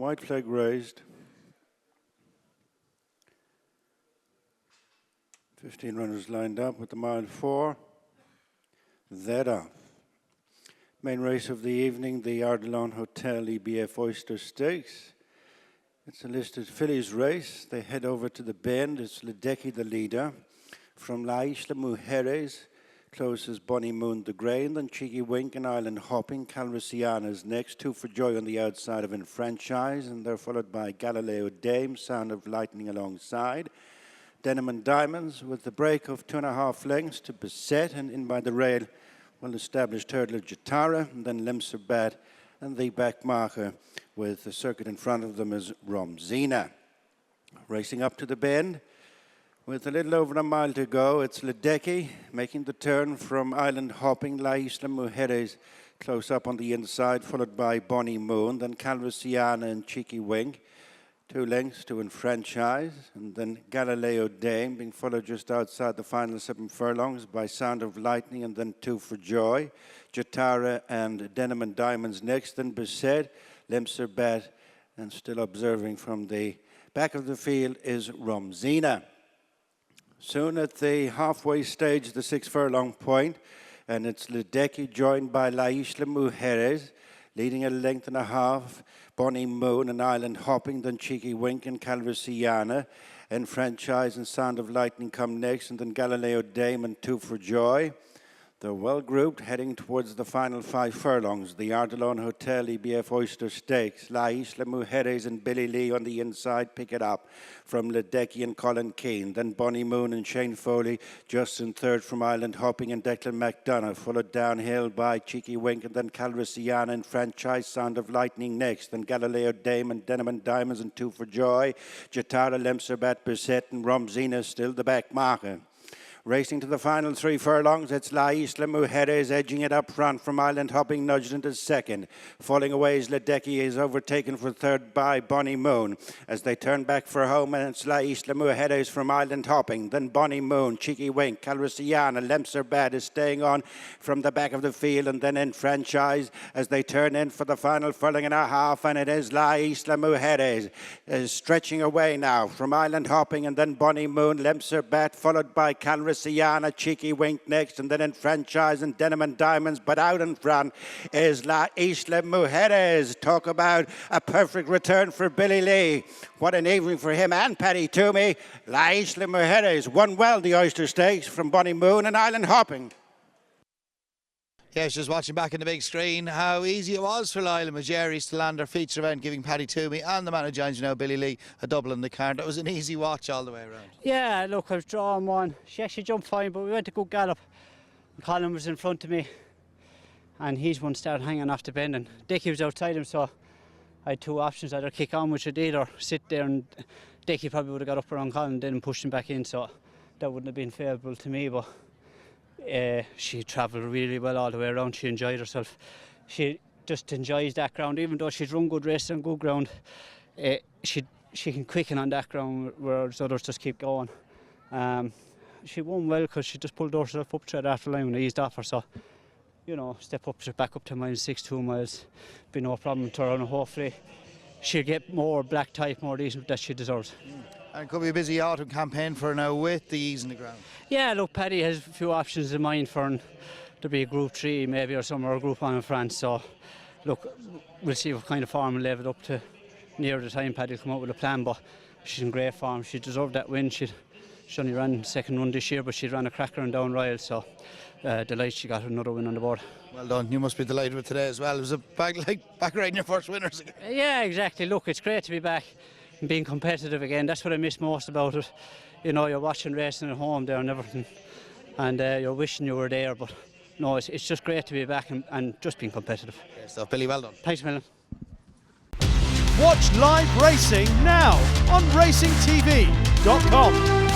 White flag raised. 15 runners lined up with the mile 4. That off. Main race of the evening, the Ardilaun Hotel EBF Oyster Stakes. It's a listed fillies race. They head over to the bend. It's Ledecky the leader. From Isla Mujeres, closes Bonnie Moon the Grain, then Cheeky Wink and Island Hopping. Calrissiana's next, 2 for Joy on the outside of Enfranchise, and they're followed by Galileo Dame, Sound of Lightning alongside. Denim and Diamonds with the break of 2.5 lengths to Beset, and in by the rail, well-established hurdler Jatara, and then Limserbat, and the back marker with the circuit in front of them is Romzina. Racing up to the bend, with a little over a mile to go, it's Ledecky making the turn from Island Hopping. La Isla Mujeres close up on the inside, followed by Bonnie Moon, then Calrissiana and Cheeky Wink. 2 lengths to Enfranchise, and then Galileo Dame being followed just outside the final 7 furlongs by Sound of Lightning, and then 2 for Joy. Jatara and Denim and Diamonds next, then Beset, Limserbat, and still observing from the back of the field is Romzina. Soon at the halfway stage, the 6 furlong point, and it's Ledecky joined by La Isla Mujeres, leading a length and a half. Bonnie Moon and Island Hopping, then Cheeky Wink and Calrissiana. Enfranchise and Sound of Lightning come next, and then Galileo Dame and 2 for Joy. They're well grouped, heading towards the final 5 furlongs. The Ardilaun Hotel EBF Oyster Stakes. La Isla Mujeres and Billy Lee on the inside pick it up from Ledecky and Colin Keane. Then Bonnie Moon and Shane Foley just in third from Island Hopping and Declan McDonough. Followed downhill by Cheeky Wink and then Calrissiana and Franchise Sound of Lightning next. Then Galileo Dame and Denim and Diamonds and 2 for Joy. Jatara, Limserbat, Beset and Romzina still the back marker. Racing to the final 3 furlongs, it's La Isla Mujeres edging it up front from Island Hopping, nudged into second. Falling away is Ledecky, is overtaken for third by Bonnie Moon. As they turn back for home, and it's La Isla Mujeres from Island Hopping. Then Bonnie Moon, Cheeky Wink, Calrissiana, Limserbat is staying on from the back of the field, and then Enfranchise as they turn in for the final furlong and a half, and it is La Isla Mujeres is stretching away now from Island Hopping, and then Bonnie Moon, Limserbat, followed by Calrissiana, Cheeky Wink next, and then Enfranchise and Denim and Diamonds, but out in front is La Isla Mujeres. Talk about a perfect return for Billy Lee. What an evening for him and Paddy Twomey. La Isla Mujeres won well the Oyster Stakes from Bonnie Moon and Island Hopping. Yes, just watching back in the big screen how easy it was for Isla Mujeres to land their feature event, giving Paddy Twomey and the man who joins you now, Billy Lee, a double in the card. That was an easy watch all the way around. Yeah, look, I was drawing one. She actually jumped fine, but we went a good gallop. Colin was in front of me, and his one started hanging off the bend, and Dickie was outside him, so I had 2 options: either kick on, which I did, or sit there, and Dickie probably would have got up around Colin then and pushed him back in, so that wouldn't have been favourable to me, but she travelled really well all the way around. She enjoyed herself. She just enjoys that ground, even though she's run good races on good ground. She can quicken on that ground, whereas others just keep going. She won well because she just pulled herself up straight after line when I eased off her. So, you know, step up, back up to -6, 2 miles, be no problem to her, and hopefully she'll get more black type, more decent that she deserves. And it could be a busy autumn campaign for her now with the ease in the ground. Yeah, look, Paddy has a few options in mind for her to be a Group 3 maybe, or somewhere, a Group 1 in France. So, look, we'll see what kind of form will level up to near the time. Paddy will come up with a plan, but she's in great form. She deserved that win. She only ran second one this year, but she ran a cracker and down Royal, so delighted she got another win on the board. Well done. You must be delighted with today as well. It was a back riding your first winners again. Yeah, exactly. Look, it's great to be back and being competitive again. That's what I miss most about it. You know, you're watching racing at home there and everything, and you're wishing you were there, but no, it's just great to be back and just being competitive. Great stuff. Billy, well done. Thanks, Millen. Watch live racing now on racingtv.com.